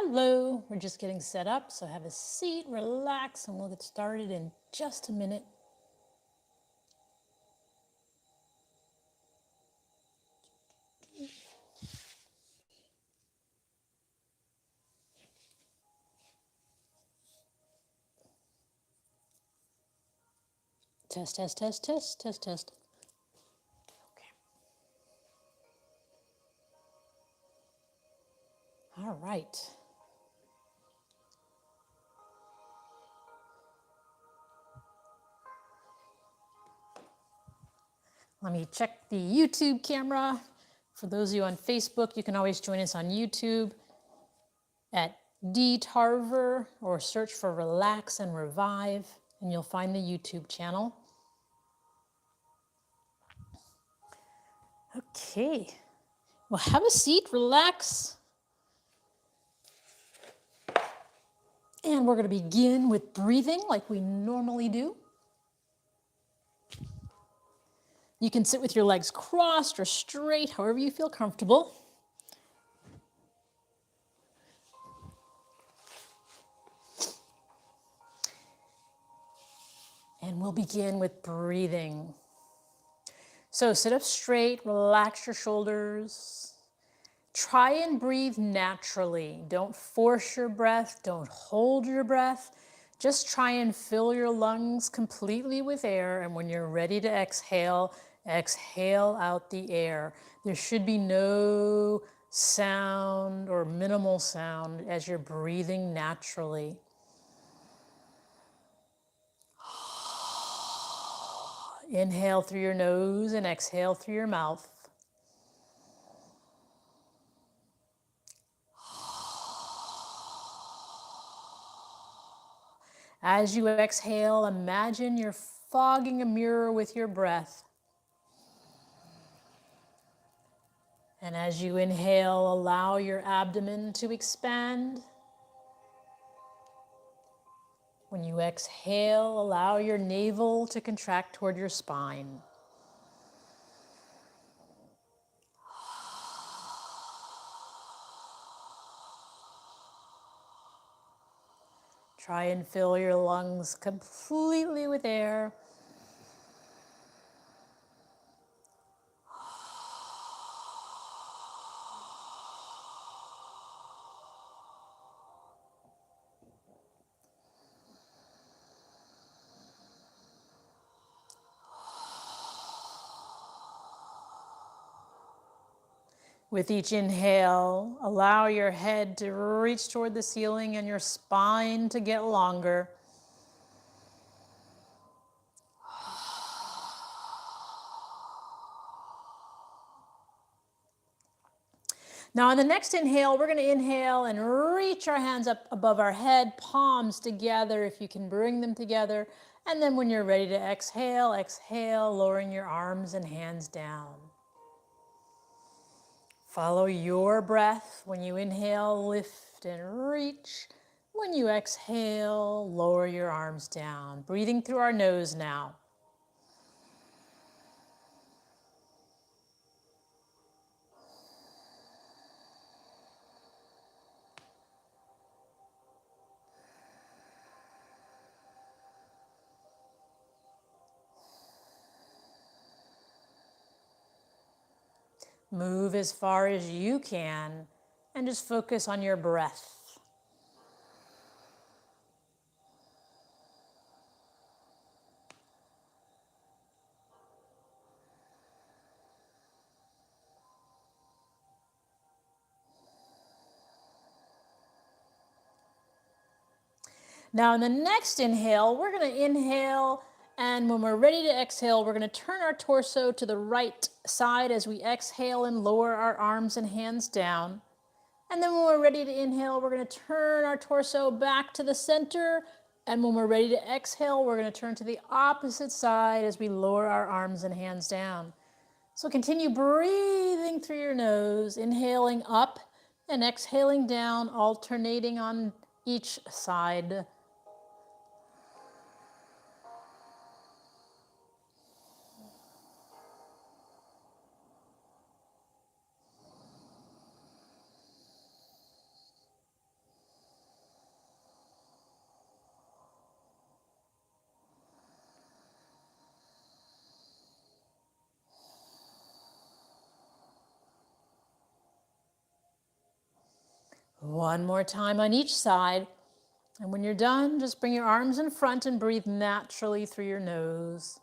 Hello, we're just getting set up, so have a seat, relax, and we'll get started in just a minute. Test, test, test, test, test, test. Okay. All right. Let me check the YouTube camera. For those of you on Facebook, you can always join us on YouTube at dtarver or search for Relax and Revive, and you'll find the YouTube channel. Okay. Well, have a seat, relax. And we're going to begin with breathing like we normally do. You can sit with your legs crossed or straight, however you feel comfortable. And we'll begin with breathing. So sit up straight, relax your shoulders. Try and breathe naturally. Don't force your breath, don't hold your breath. Just try and fill your lungs completely with air, and when you're ready to exhale, exhale out the air. There should be no sound or minimal sound as you're breathing naturally. Inhale through your nose and exhale through your mouth. As you exhale, imagine you're fogging a mirror with your breath. And as you inhale, allow your abdomen to expand. When you exhale, allow your navel to contract toward your spine. Try and fill your lungs completely with air. With each inhale, allow your head to reach toward the ceiling and your spine to get longer. Now on the next inhale, we're going to inhale and reach our hands up above our head, palms together if you can bring them together. And then when you're ready to exhale, exhale, lowering your arms and hands down. Follow your breath. When you inhale, lift and reach. When you exhale, lower your arms down. Breathing through our nose now. Move as far as you can and just focus on your breath. Now in the next inhale, we're going to inhale, and when we're ready to exhale, we're going to turn our torso to the right side as we exhale and lower our arms and hands down. And then when we're ready to inhale, we're going to turn our torso back to the center. And when we're ready to exhale, we're going to turn to the opposite side as we lower our arms and hands down. So continue breathing through your nose, inhaling up and exhaling down, alternating on each side. One more time on each side. And when you're done, just bring your arms in front and breathe naturally through your nose.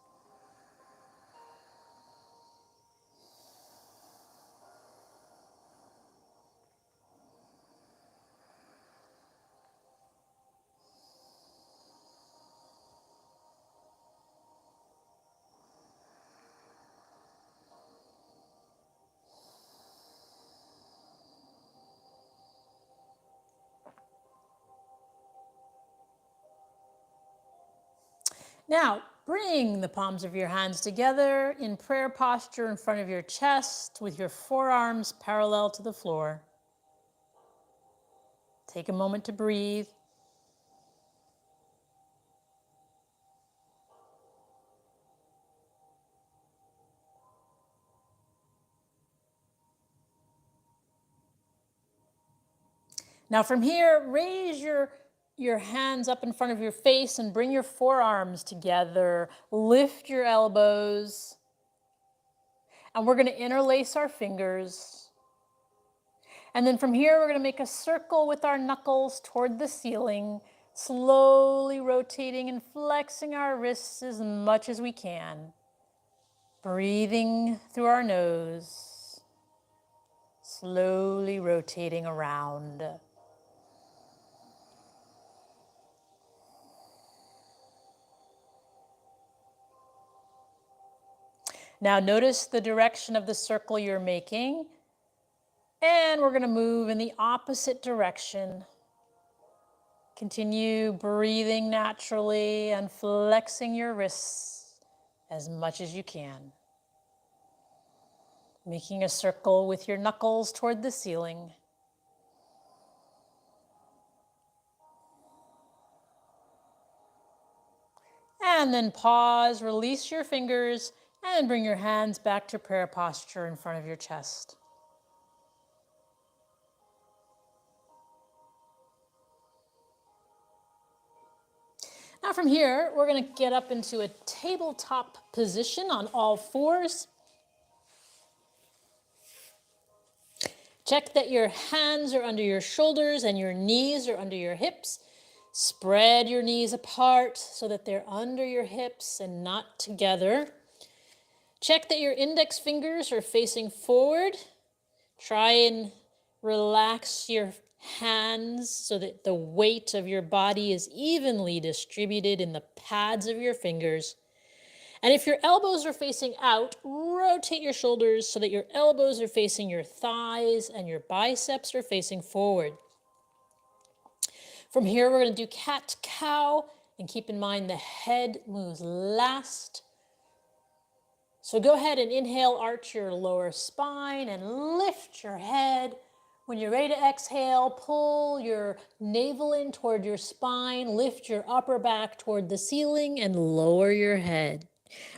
Now, bring the palms of your hands together in prayer posture in front of your chest with your forearms parallel to the floor. Take a moment to breathe. Now from here, raise your hands up in front of your face and bring your forearms together. Lift your elbows. And we're going to interlace our fingers. And then from here, we're going to make a circle with our knuckles toward the ceiling, slowly rotating and flexing our wrists as much as we can. Breathing through our nose, slowly rotating around. Now notice the direction of the circle you're making, and we're going to move in the opposite direction. Continue breathing naturally and flexing your wrists as much as you can. Making a circle with your knuckles toward the ceiling. And then pause, release your fingers, and bring your hands back to prayer posture in front of your chest. Now from here, we're going to get up into a tabletop position on all fours. Check that your hands are under your shoulders and your knees are under your hips. Spread your knees apart so that they're under your hips and not together. Check that your index fingers are facing forward. Try and relax your hands so that the weight of your body is evenly distributed in the pads of your fingers. And if your elbows are facing out, rotate your shoulders so that your elbows are facing your thighs and your biceps are facing forward. From here, we're going to do cat-cow, and keep in mind the head moves last. So go ahead and inhale, arch your lower spine and lift your head. When you're ready to exhale, pull your navel in toward your spine, lift your upper back toward the ceiling, and lower your head.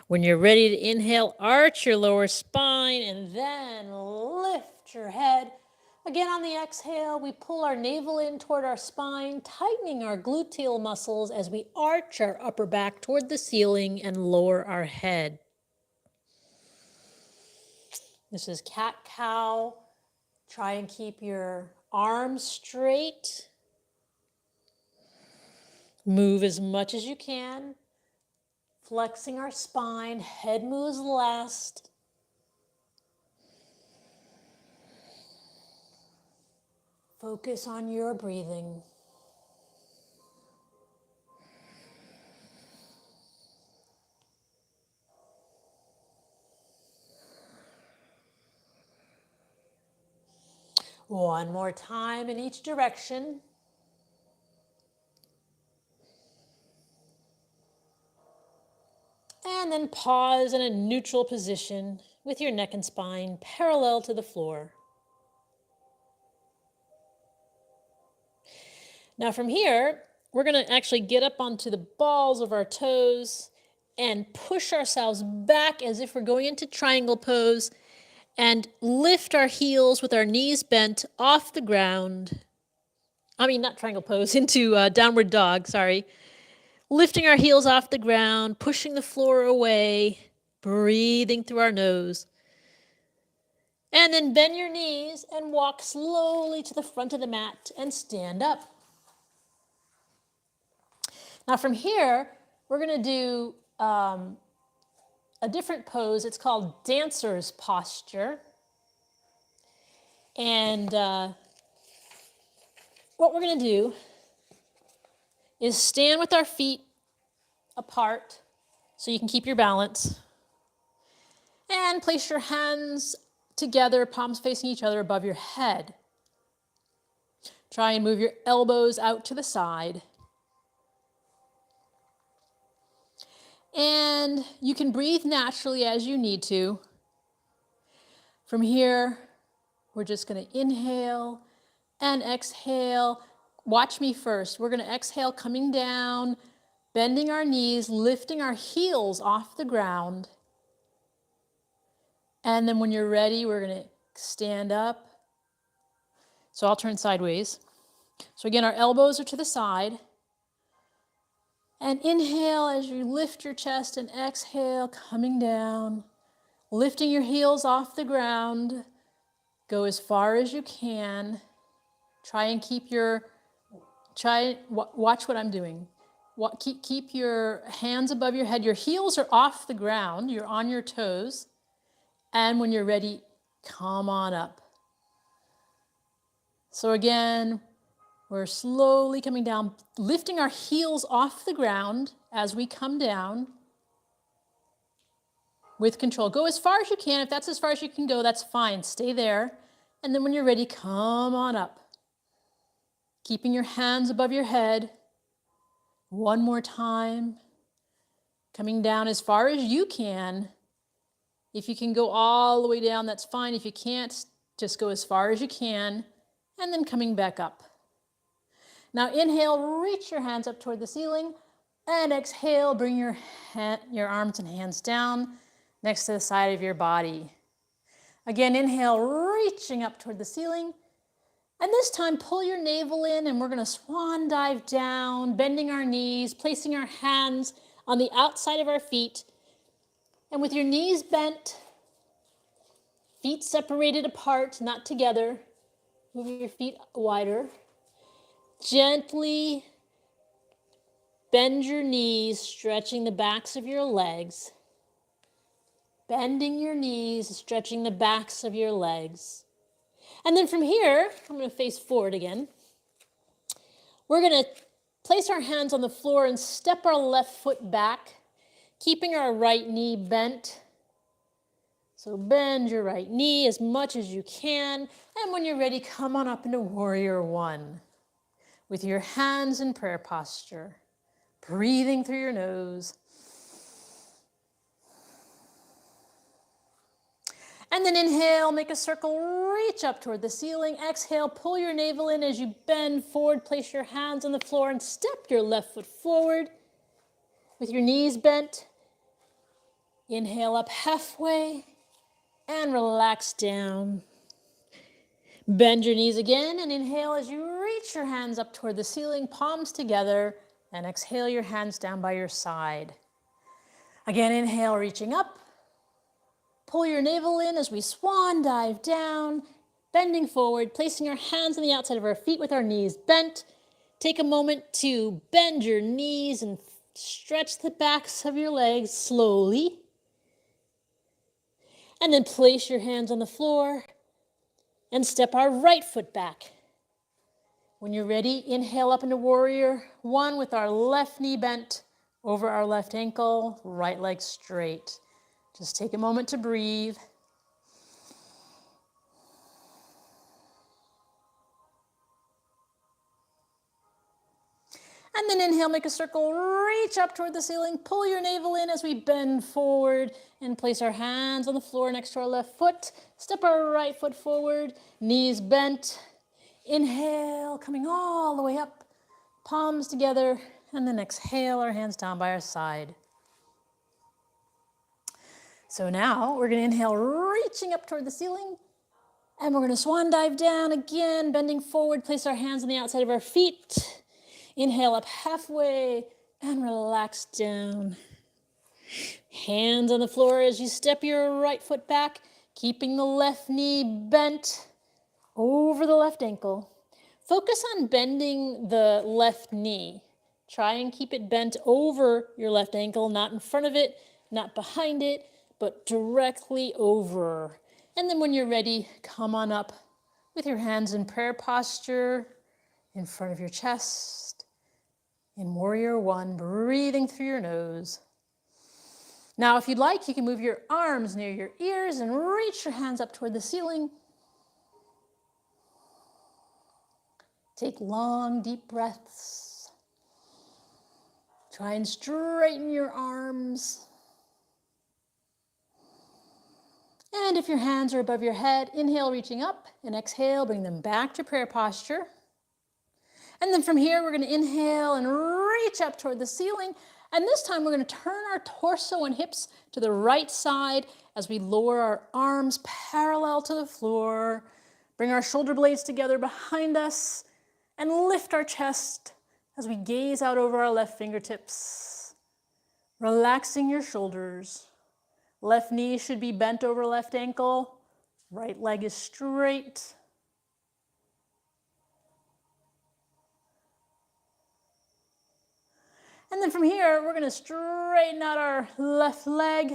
When you're ready to inhale, arch your lower spine and then lift your head. Again, on the exhale, we pull our navel in toward our spine, tightening our gluteal muscles as we arch our upper back toward the ceiling and lower our head. This is cat-cow. Try and keep your arms straight. Move as much as you can. Flexing our spine, head moves last. Focus on your breathing. One more time in each direction. And then pause in a neutral position with your neck and spine parallel to the floor. Now from here, we're going to actually get up onto the balls of our toes and push ourselves back as if we're going into triangle pose and lift our heels with our knees bent off the ground. Not triangle pose, into downward dog, sorry. Lifting our heels off the ground, pushing the floor away, breathing through our nose. And then bend your knees and walk slowly to the front of the mat and stand up. Now from here, we're going to do a different pose. It's called dancer's posture. And what we're going to do is stand with our feet apart so you can keep your balance. And place your hands together, palms facing each other above your head. Try and move your elbows out to the side. And you can breathe naturally as you need to. From here, we're just going to inhale and exhale. Watch me first. We're going to exhale coming down, bending our knees, lifting our heels off the ground. And then when you're ready, we're going to stand up. So I'll turn sideways. So again, our elbows are to the side. And inhale as you lift your chest and exhale, coming down, lifting your heels off the ground. Go as far as you can. Try and watch what I'm doing. Keep your hands above your head. Your heels are off the ground. You're on your toes. And when you're ready, come on up. So again, we're slowly coming down, lifting our heels off the ground as we come down with control. Go as far as you can. If that's as far as you can go, that's fine. Stay there. And then when you're ready, come on up. Keeping your hands above your head. One more time. Coming down as far as you can. If you can go all the way down, that's fine. If you can't, just go as far as you can. And then coming back up. Now inhale, reach your hands up toward the ceiling. And exhale, bring your arms and hands down next to the side of your body. Again, inhale, reaching up toward the ceiling. And this time, pull your navel in, and we're going to swan dive down, bending our knees, placing our hands on the outside of our feet. And with your knees bent, feet separated apart, not together, move your feet wider. Gently bend your knees, stretching the backs of your legs. Bending your knees, stretching the backs of your legs. And then from here, I'm going to face forward again. We're going to place our hands on the floor and step our left foot back, keeping our right knee bent. So bend your right knee as much as you can. And when you're ready, come on up into Warrior One with your hands in prayer posture, breathing through your nose. And then inhale, make a circle, reach up toward the ceiling. Exhale, pull your navel in as you bend forward, place your hands on the floor and step your left foot forward with your knees bent. Inhale up halfway and relax down. Bend your knees again and inhale as you reach your hands up toward the ceiling, palms together, and exhale your hands down by your side. Again, inhale, reaching up. Pull your navel in as we swan dive down, bending forward, placing our hands on the outside of our feet with our knees bent. Take a moment to bend your knees and stretch the backs of your legs slowly. And then place your hands on the floor and step our right foot back. When you're ready, inhale up into Warrior One with our left knee bent over our left ankle, right leg straight. Just take a moment to breathe. And then inhale, make a circle, reach up toward the ceiling, pull your navel in as we bend forward and place our hands on the floor next to our left foot. Step our right foot forward, knees bent. Inhale, coming all the way up, palms together, and then exhale, our hands down by our side. So now we're going to inhale, reaching up toward the ceiling, and we're going to swan dive down again, bending forward, place our hands on the outside of our feet. Inhale up halfway and relax down. Hands on the floor as you step your right foot back. Keeping the left knee bent over the left ankle. Focus on bending the left knee. Try and keep it bent over your left ankle, not in front of it, not behind it, but directly over. And then when you're ready, come on up with your hands in prayer posture in front of your chest. In Warrior One, breathing through your nose. Now, if you'd like, you can move your arms near your ears and reach your hands up toward the ceiling. Take long, deep breaths. Try and straighten your arms. And if your hands are above your head, inhale, reaching up, and exhale, bring them back to prayer posture. And then from here, we're going to inhale and reach up toward the ceiling. And this time, we're going to turn our torso and hips to the right side as we lower our arms parallel to the floor. Bring our shoulder blades together behind us and lift our chest as we gaze out over our left fingertips. Relaxing your shoulders. Left knee should be bent over left ankle. Right leg is straight. And then from here, we're going to straighten out our left leg.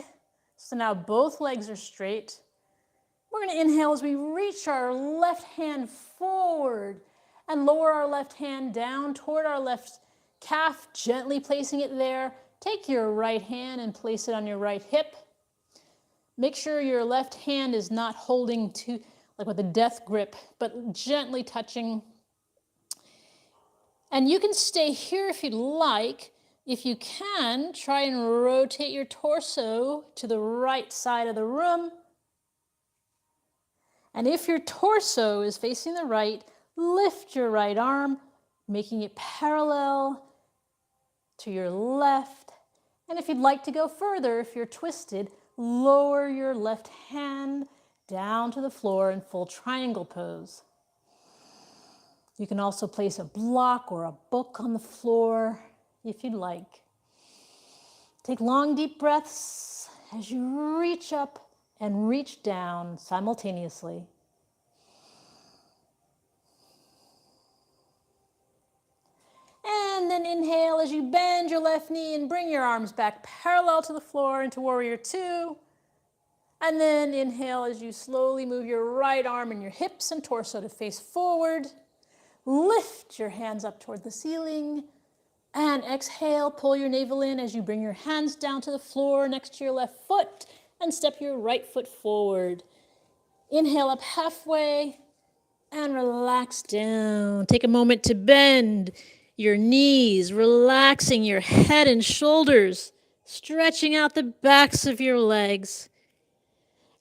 So now both legs are straight. We're going to inhale as we reach our left hand forward and lower our left hand down toward our left calf, gently placing it there. Take your right hand and place it on your right hip. Make sure your left hand is not holding to, like with a death grip, but gently touching. And you can stay here if you'd like. If you can, try and rotate your torso to the right side of the room. And if your torso is facing the right, lift your right arm, making it parallel to your left. And if you'd like to go further, if you're twisted, lower your left hand down to the floor in full triangle pose. You can also place a block or a book on the floor if you'd like. Take long, deep breaths as you reach up and reach down simultaneously. And then inhale as you bend your left knee and bring your arms back parallel to the floor into Warrior Two. And then inhale as you slowly move your right arm and your hips and torso to face forward. Lift your hands up toward the ceiling. And exhale, pull your navel in as you bring your hands down to the floor next to your left foot and step your right foot forward. Inhale up halfway and relax down. Take a moment to bend your knees, relaxing your head and shoulders, stretching out the backs of your legs.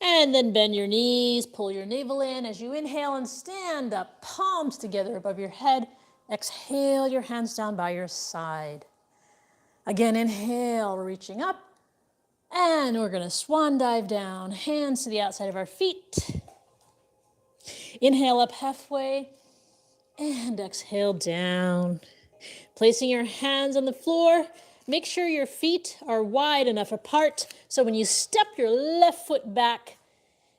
And then bend your knees, pull your navel in as you inhale and stand up, palms together above your head. Exhale, your hands down by your side. Again, inhale, reaching up. And we're going to swan dive down, hands to the outside of our feet. Inhale up halfway and exhale down. Placing your hands on the floor, make sure your feet are wide enough apart so when you step your left foot back,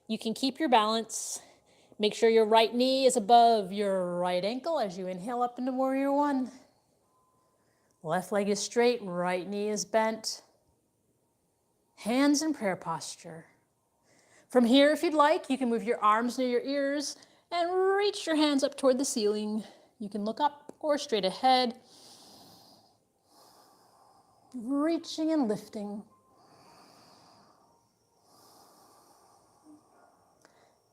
you can keep your balance. Make sure your right knee is above your right ankle as you inhale up into Warrior One. Left leg is straight, right knee is bent. Hands in prayer posture. From here, if you'd like, you can move your arms near your ears and reach your hands up toward the ceiling. You can look up or straight ahead. Reaching and lifting.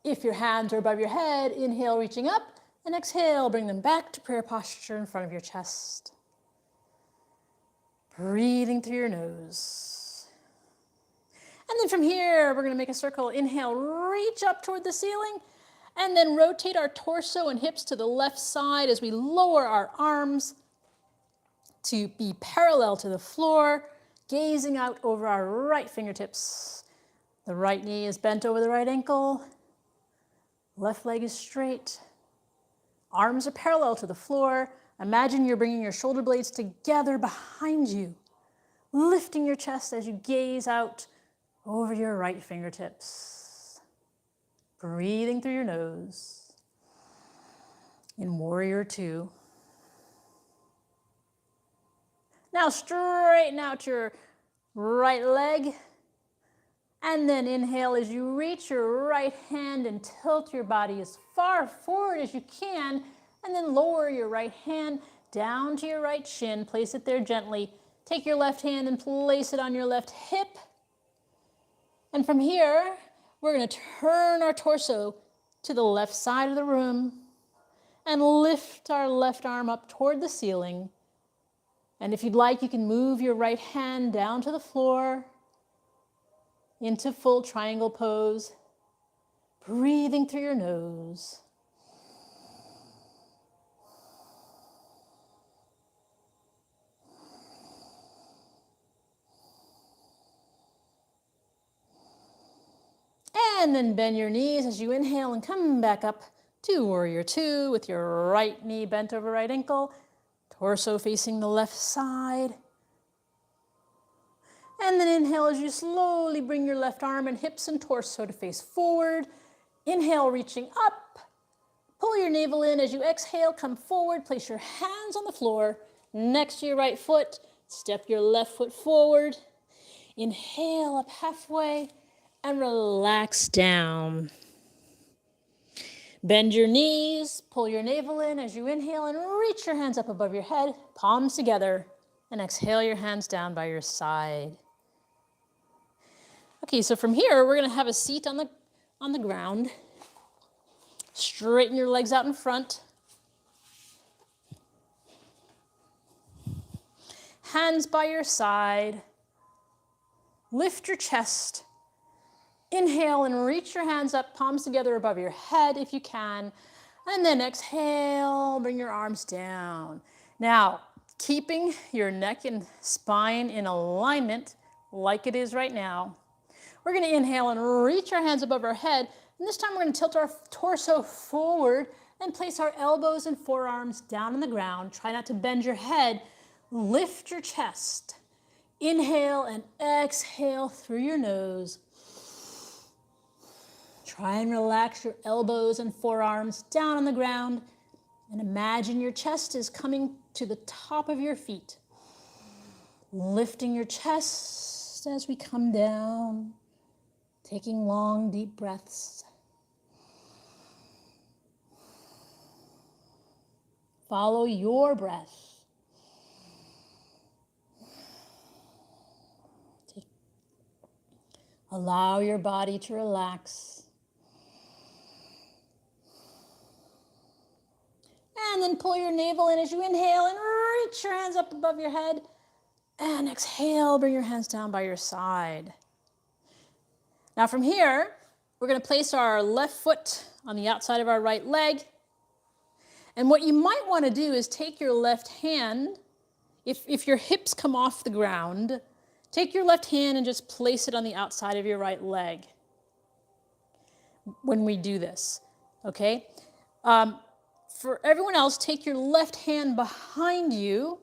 If your hands are above your head, inhale, reaching up, and exhale, bring them back to prayer posture in front of your chest. Breathing through your nose. And then from here, we're going to make a circle. Inhale, reach up toward the ceiling, and then rotate our torso and hips to the left side as we lower our arms to be parallel to the floor, gazing out over our right fingertips. The right knee is bent over the right ankle. Left leg is straight. Arms are parallel to the floor. Imagine you're bringing your shoulder blades together behind you, lifting your chest as you gaze out over your right fingertips. breathing through your nose. In warrior two. Now straighten out your right leg. And then inhale as you reach your right hand and tilt your body as far forward as you can. And then lower your right hand down to your right shin. Place it there gently. Take your left hand and place it on your left hip. And from here, we're going to turn our torso to the left side of the room and lift our left arm up toward the ceiling. And if you'd like, you can move your right hand down to the floor into full triangle pose, breathing through your nose. And then bend your knees as you inhale and come back up to warrior two with your right knee bent over right ankle, torso facing the left side. And then inhale as you slowly bring your left arm and hips and torso to face forward. Inhale, reaching up. Pull your navel in as you exhale, come forward, place your hands on the floor next to your right foot. Step your left foot forward. Inhale up halfway and relax down. Bend your knees, pull your navel in as you inhale and reach your hands up above your head, palms together, and exhale your hands down by your side. Okay, so from here, we're going to have a seat on the ground. Straighten your legs out in front. Hands by your side. Lift your chest. Inhale and reach your hands up, palms together above your head if you can. And then exhale, bring your arms down. Now, keeping your neck and spine in alignment like it is right now, we're going to inhale and reach our hands above our head. And this time we're going to tilt our torso forward and place our elbows and forearms down on the ground. Try not to bend your head. Lift your chest. Inhale and exhale through your nose. Try and relax your elbows and forearms down on the ground. And imagine your chest is coming to the top of your feet. Lifting your chest as we come down. Taking long, deep breaths. Follow your breath. Allow your body to relax. And then pull your navel in as you inhale and reach your hands up above your head. And exhale, bring your hands down by your side. Now from here, we're going to place our left foot on the outside of our right leg. And what you might want to do is take your left hand, if your hips come off the ground, take your left hand and just place it on the outside of your right leg when we do this, okay? For everyone else, take your left hand behind you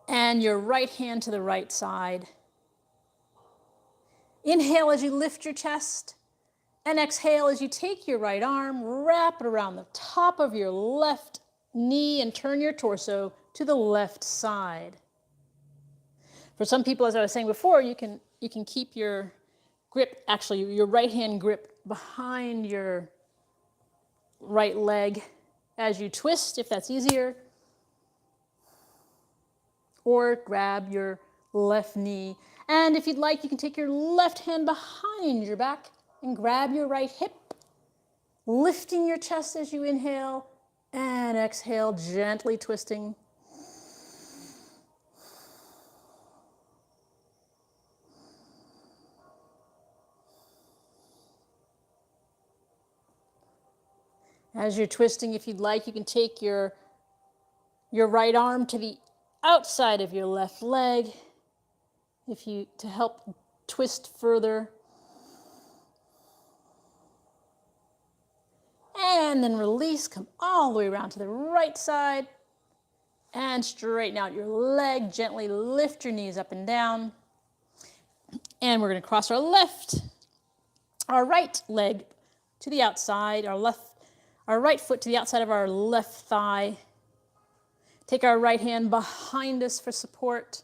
and your right hand to the right side. Inhale as you lift your chest, and exhale as you take your right arm, wrap it around the top of your left knee and turn your torso to the left side. For some people, as I was saying before, you can keep your grip, actually your right hand grip behind your right leg as you twist, if that's easier. Or grab your left knee. And if you'd like, you can take your left hand behind your back and grab your right hip, lifting your chest as you inhale and exhale, gently twisting. As you're twisting, if you'd like, you can take your right arm to the outside of your left leg to help twist further. And then release, come all the way around to the right side and straighten out your leg. Gently lift your knees up and down. And we're going to cross our left our right leg to the outside, our right foot to the outside of our left thigh. Take our right hand behind us for support.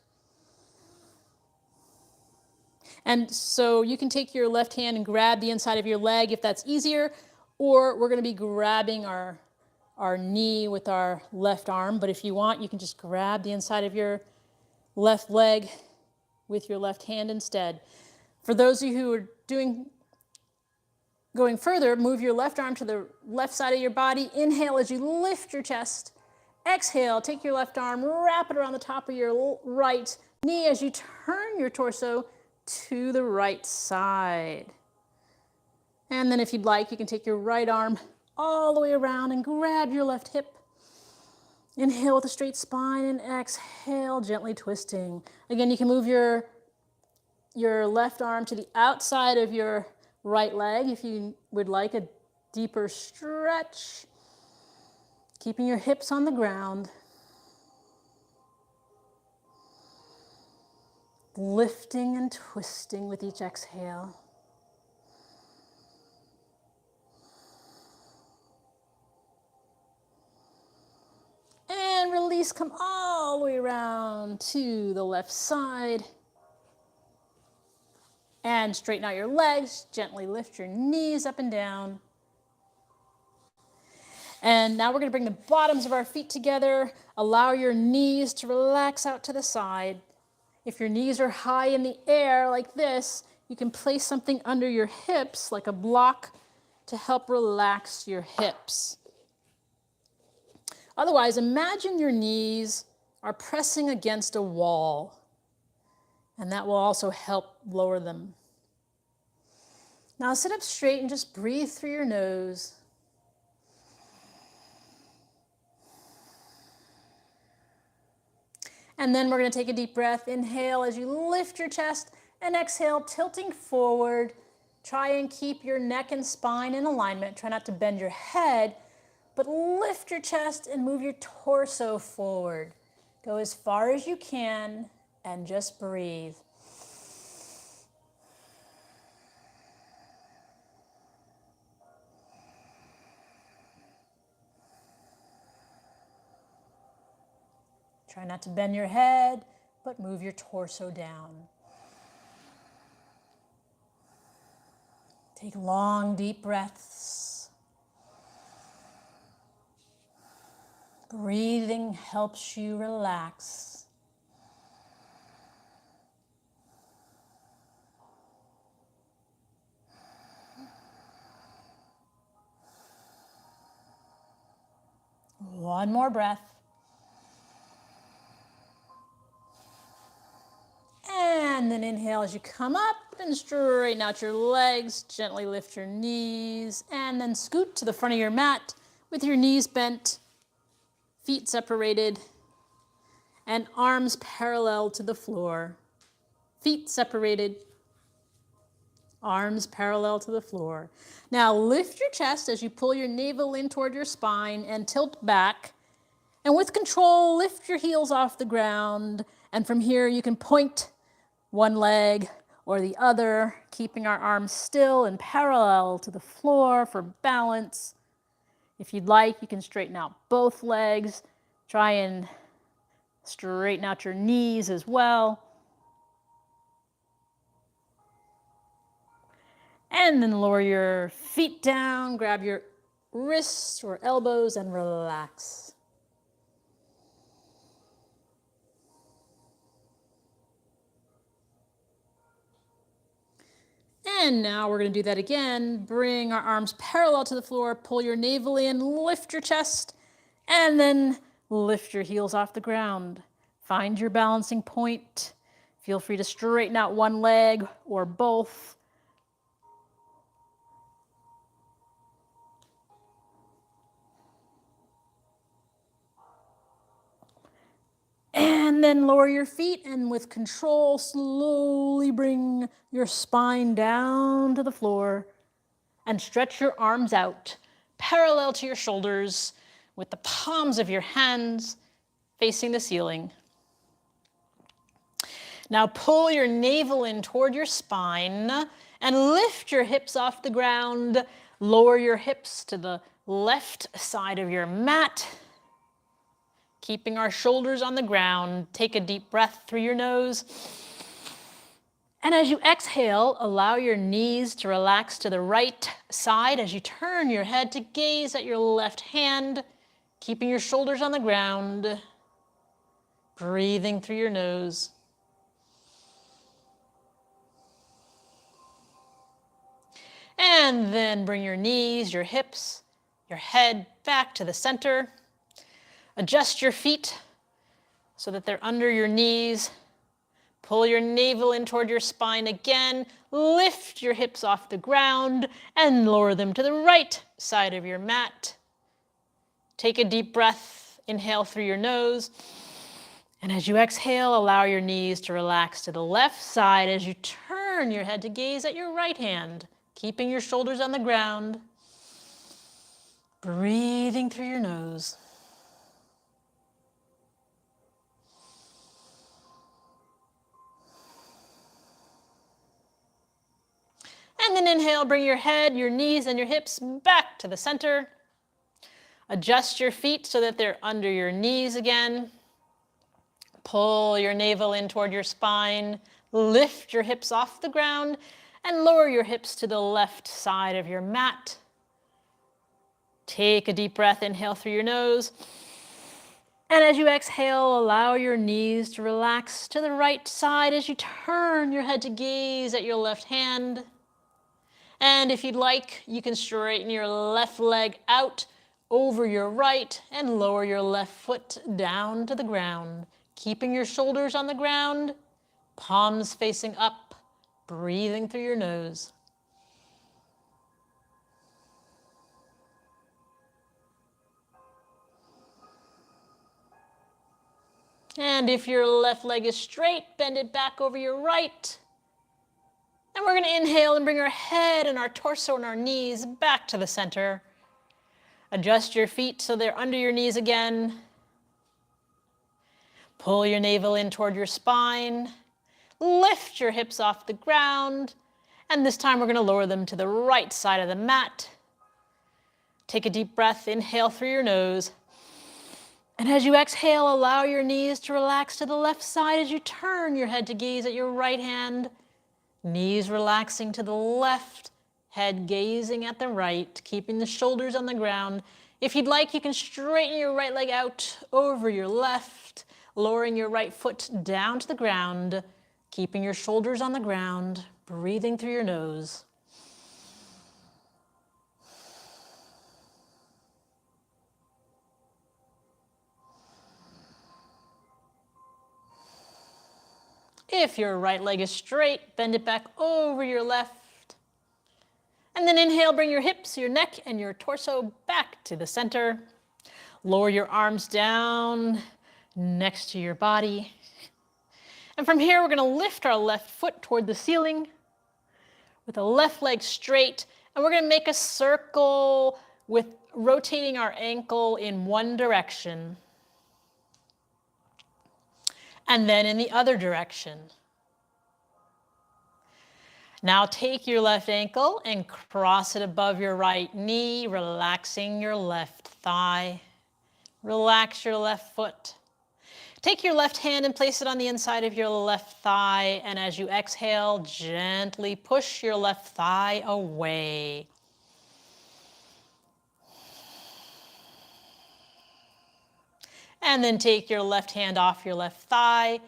And so you can take your left hand and grab the inside of your leg if that's easier, or we're going to be grabbing our knee with our left arm. But if you want, you can just grab the inside of your left leg with your left hand instead. For those of you who are going further, move your left arm to the left side of your body. Inhale as you lift your chest. Exhale, take your left arm, wrap it around the top of your right knee as you turn your torso to the right side. And then if you'd like, you can take your right arm all the way around and grab your left hip. Inhale with a straight spine and exhale, gently twisting. Again, you can move your left arm to the outside of your right leg if you would like a deeper stretch. Keeping your hips on the ground. Lifting and twisting with each exhale. And release, come all the way around to the left side. And straighten out your legs, gently lift your knees up and down. And now we're going to bring the bottoms of our feet together. Allow your knees to relax out to the side. If your knees are high in the air like this, you can place something under your hips, like a block, to help relax your hips. Otherwise, imagine your knees are pressing against a wall, and that will also help lower them. Now sit up straight and just breathe through your nose. And then we're going to take a deep breath. Inhale as you lift your chest, and exhale, tilting forward. Try and keep your neck and spine in alignment. Try not to bend your head, but lift your chest and move your torso forward. Go as far as you can and just breathe. Try not to bend your head, but move your torso down. Take long, deep breaths. Breathing helps you relax. One more breath. And then inhale as you come up and straighten out your legs. Gently lift your knees and then scoot to the front of your mat with your knees bent, feet separated, and arms parallel to the floor. Feet separated, arms parallel to the floor. Now lift your chest as you pull your navel in toward your spine and tilt back. And with control, lift your heels off the ground. And from here, you can point one leg or the other, keeping our arms still and parallel to the floor for balance. If you'd like, you can straighten out both legs. Try and straighten out your knees as well. And then lower your feet down, grab your wrists or elbows and relax. And now we're going to do that again. Bring our arms parallel to the floor, pull your navel in, lift your chest, and then lift your heels off the ground. Find your balancing point. Feel free to straighten out one leg or both. And then lower your feet and with control, slowly bring your spine down to the floor and stretch your arms out parallel to your shoulders with the palms of your hands facing the ceiling. Now pull your navel in toward your spine and lift your hips off the ground. Lower your hips to the left side of your mat. Keeping our shoulders on the ground, take a deep breath through your nose. And as you exhale, allow your knees to relax to the right side as you turn your head to gaze at your left hand, keeping your shoulders on the ground, breathing through your nose. And then bring your knees, your hips, your head back to the center. Adjust your feet so that they're under your knees. Pull your navel in toward your spine again. Lift your hips off the ground and lower them to the right side of your mat. Take a deep breath. Inhale through your nose. And as you exhale, allow your knees to relax to the left side as you turn your head to gaze at your right hand, keeping your shoulders on the ground. Breathing through your nose. And then inhale, bring your head, your knees, and your hips back to the center. Adjust your feet so that they're under your knees again. Pull your navel in toward your spine. Lift your hips off the ground and lower your hips to the left side of your mat. Take a deep breath, inhale through your nose. And as you exhale, allow your knees to relax to the right side as you turn your head to gaze at your left hand. And if you'd like, you can straighten your left leg out over your right and lower your left foot down to the ground, keeping your shoulders on the ground, palms facing up, breathing through your nose. And if your left leg is straight, bend it back over your right. And we're going to inhale and bring our head and our torso and our knees back to the center. Adjust your feet so they're under your knees again. Pull your navel in toward your spine. Lift your hips off the ground. And this time we're going to lower them to the right side of the mat. Take a deep breath. Inhale through your nose. And as you exhale, allow your knees to relax to the left side as you turn your head to gaze at your right hand. Knees relaxing to the left, head gazing at the right, keeping the shoulders on the ground. If you'd like, you can straighten your right leg out over your left, lowering your right foot down to the ground, keeping your shoulders on the ground, breathing through your nose. If your right leg is straight, bend it back over your left. And then inhale, bring your hips, your neck, and your torso back to the center. Lower your arms down next to your body. And from here, we're going to lift our left foot toward the ceiling with the left leg straight. And we're going to make a circle with rotating our ankle in one direction. And then in the other direction. Now take your left ankle and cross it above your right knee, relaxing your left thigh. Relax your left foot. Take your left hand and place it on the inside of your left thigh, and as you exhale, gently push your left thigh away. And then take your left hand off your left thigh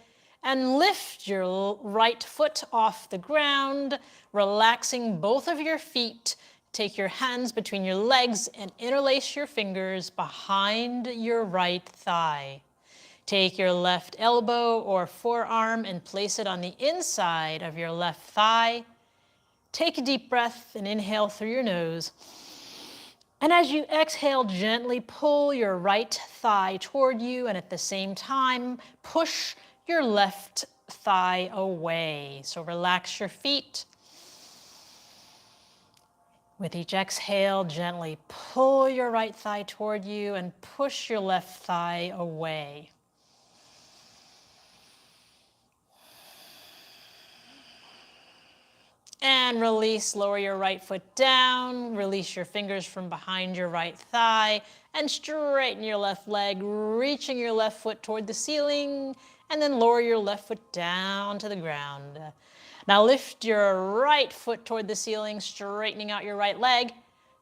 and lift your right foot off the ground, relaxing both of your feet. Take your hands between your legs and interlace your fingers behind your right thigh. Take your left elbow or forearm and place it on the inside of your left thigh. Take a deep breath and inhale through your nose. And as you exhale, gently pull your right thigh toward you, and at the same time, push your left thigh away. So relax your feet. With each exhale, gently pull your right thigh toward you and push your left thigh away. And release, lower your right foot down, release your fingers from behind your right thigh, and straighten your left leg, reaching your left foot toward the ceiling, and then lower your left foot down to the ground. Now lift your right foot toward the ceiling, straightening out your right leg.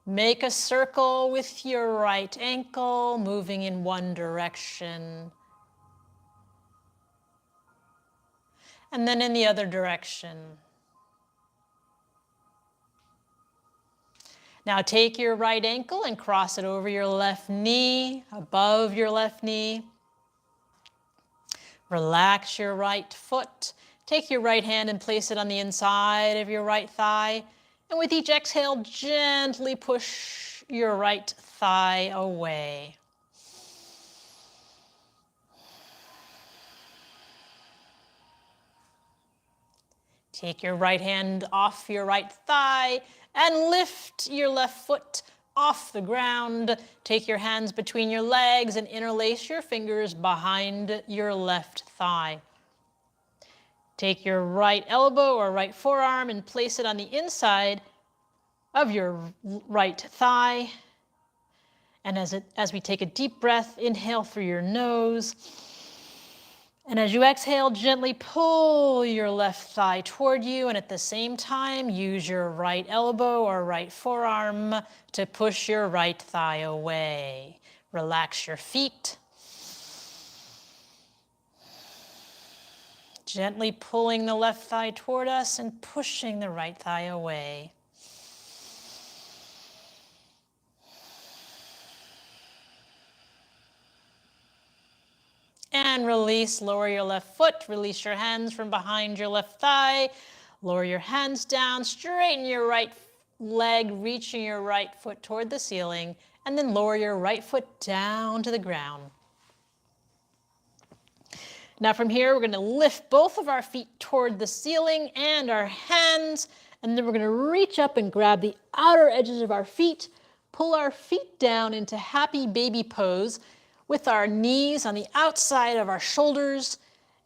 Make a circle with your right ankle, moving in one direction, and then in the other direction. Now take your right ankle and cross it over your left knee, above your left knee. Relax your right foot. Take your right hand and place it on the inside of your right thigh. And with each exhale, gently push your right thigh away. Take your right hand off your right thigh and lift your left foot off the ground. Take your hands between your legs and interlace your fingers behind your left thigh. Take your right elbow or right forearm and place it on the inside of your right thigh. And as we take a deep breath, inhale through your nose. And as you exhale, gently pull your left thigh toward you, and at the same time, use your right elbow or right forearm to push your right thigh away. Relax your feet. Gently pulling the left thigh toward us and pushing the right thigh away. And release, lower your left foot, release your hands from behind your left thigh, lower your hands down, straighten your right leg, reaching your right foot toward the ceiling, and then lower your right foot down to the ground. Now from here, we're going to lift both of our feet toward the ceiling and our hands, and then we're going to reach up and grab the outer edges of our feet, pull our feet down into happy baby pose, with our knees on the outside of our shoulders.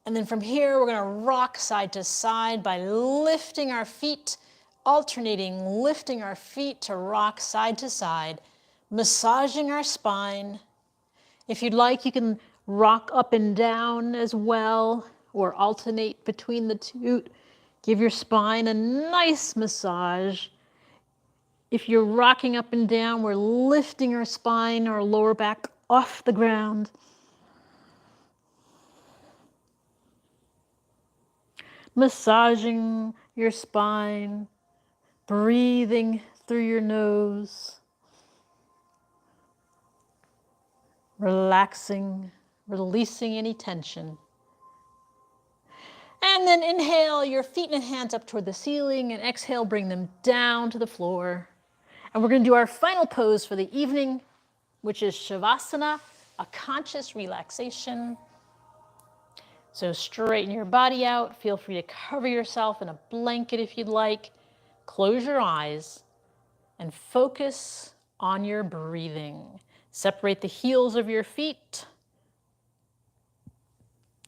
And then from here, we're going to rock side to side by lifting our feet, alternating, lifting our feet to rock side to side, massaging our spine. If you'd like, you can rock up and down as well, or alternate between the two. Give your spine a nice massage. If you're rocking up and down, we're lifting our spine, our lower back off the ground. Massaging your spine, breathing through your nose, relaxing, releasing any tension. And then inhale your feet and hands up toward the ceiling, and exhale, bring them down to the floor. And we're going to do our final pose for the evening, which is Shavasana, a conscious relaxation. So straighten your body out. Feel free to cover yourself in a blanket if you'd like. Close your eyes and focus on your breathing. Separate the heels of your feet.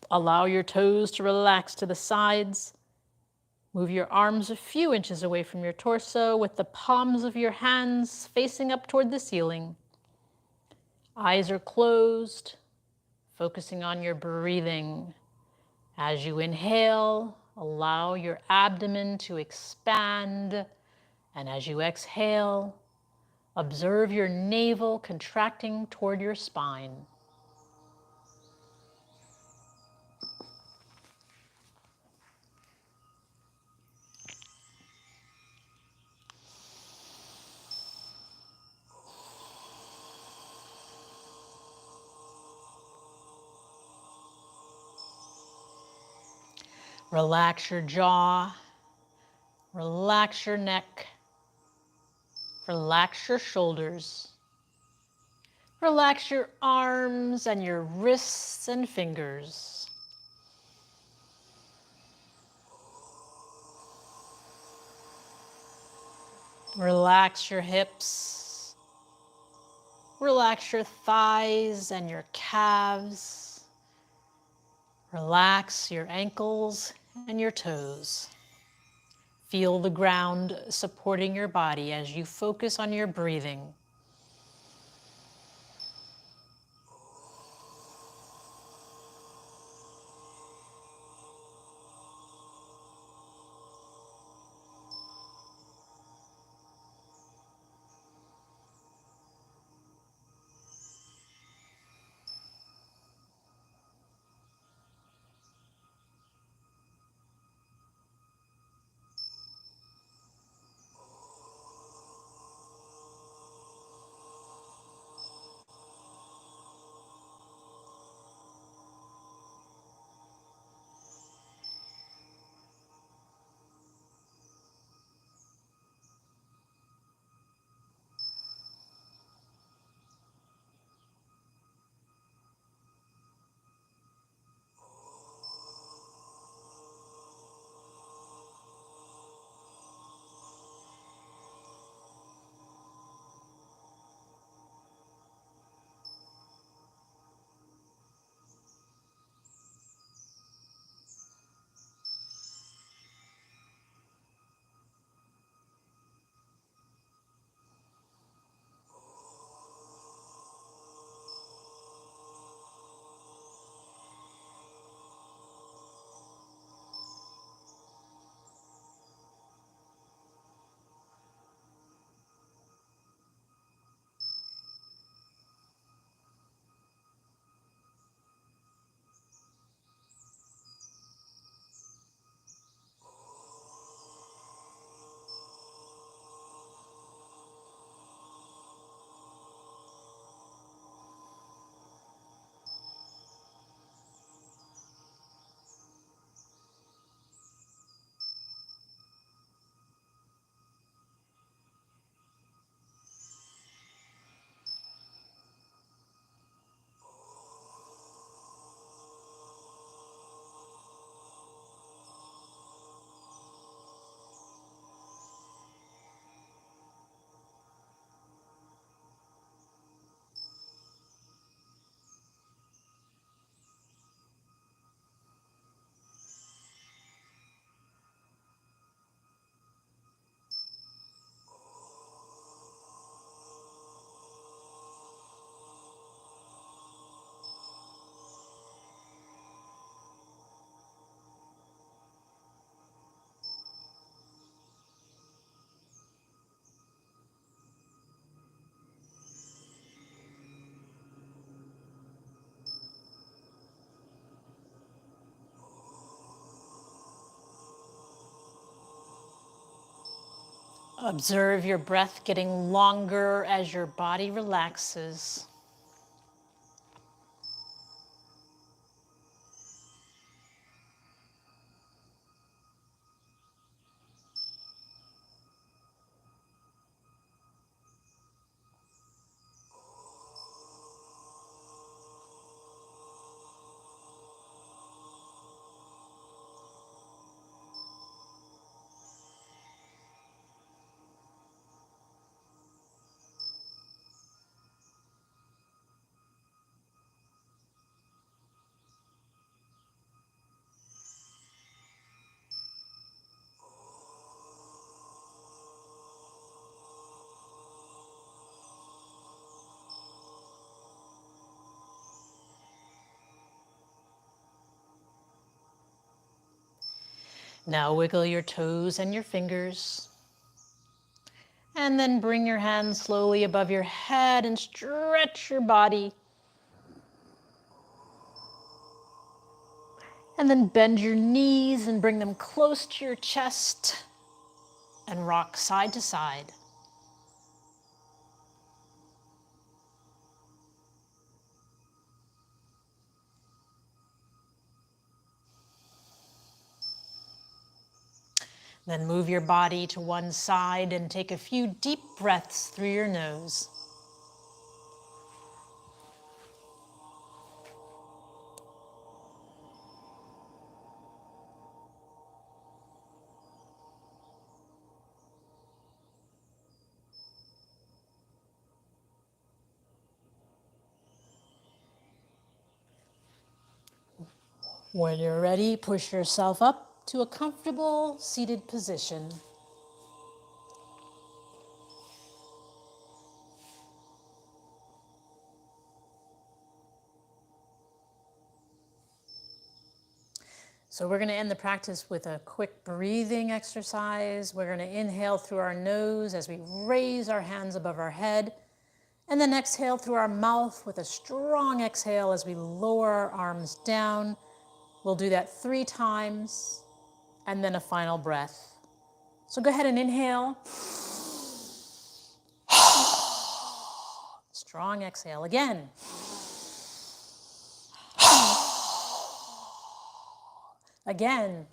Allow your toes to relax to the sides. Move your arms a few inches away from your torso with the palms of your hands facing up toward the ceiling. Eyes are closed, focusing on your breathing. As you inhale, allow your abdomen to expand, and as you exhale, observe your navel contracting toward your spine. Relax your jaw, relax your neck, relax your shoulders, relax your arms and your wrists and fingers. Relax your hips, relax your thighs and your calves. Relax your ankles and your toes. Feel the ground supporting your body as you focus on your breathing. Observe your breath getting longer as your body relaxes. Now wiggle your toes and your fingers. And then bring your hands slowly above your head and stretch your body. And then bend your knees and bring them close to your chest and rock side to side. Then move your body to one side and take a few deep breaths through your nose. When you're ready, push yourself up to a comfortable seated position. So we're going to end the practice with a quick breathing exercise. We're going to inhale through our nose as we raise our hands above our head, and then exhale through our mouth with a strong exhale as we lower our arms down. We'll do that 3 times, and then a final breath. So go ahead and inhale. Strong exhale again. Again.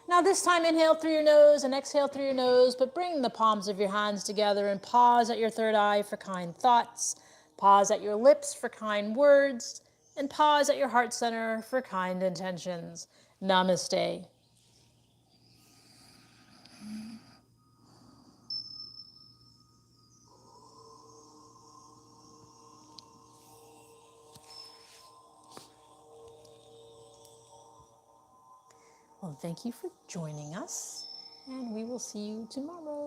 Now this time inhale through your nose and exhale through your nose, but bring the palms of your hands together and pause at your third eye for kind thoughts. Pause at your lips for kind words, and pause at your heart center for kind intentions. Namaste. Well, thank you for joining us, and we will see you tomorrow.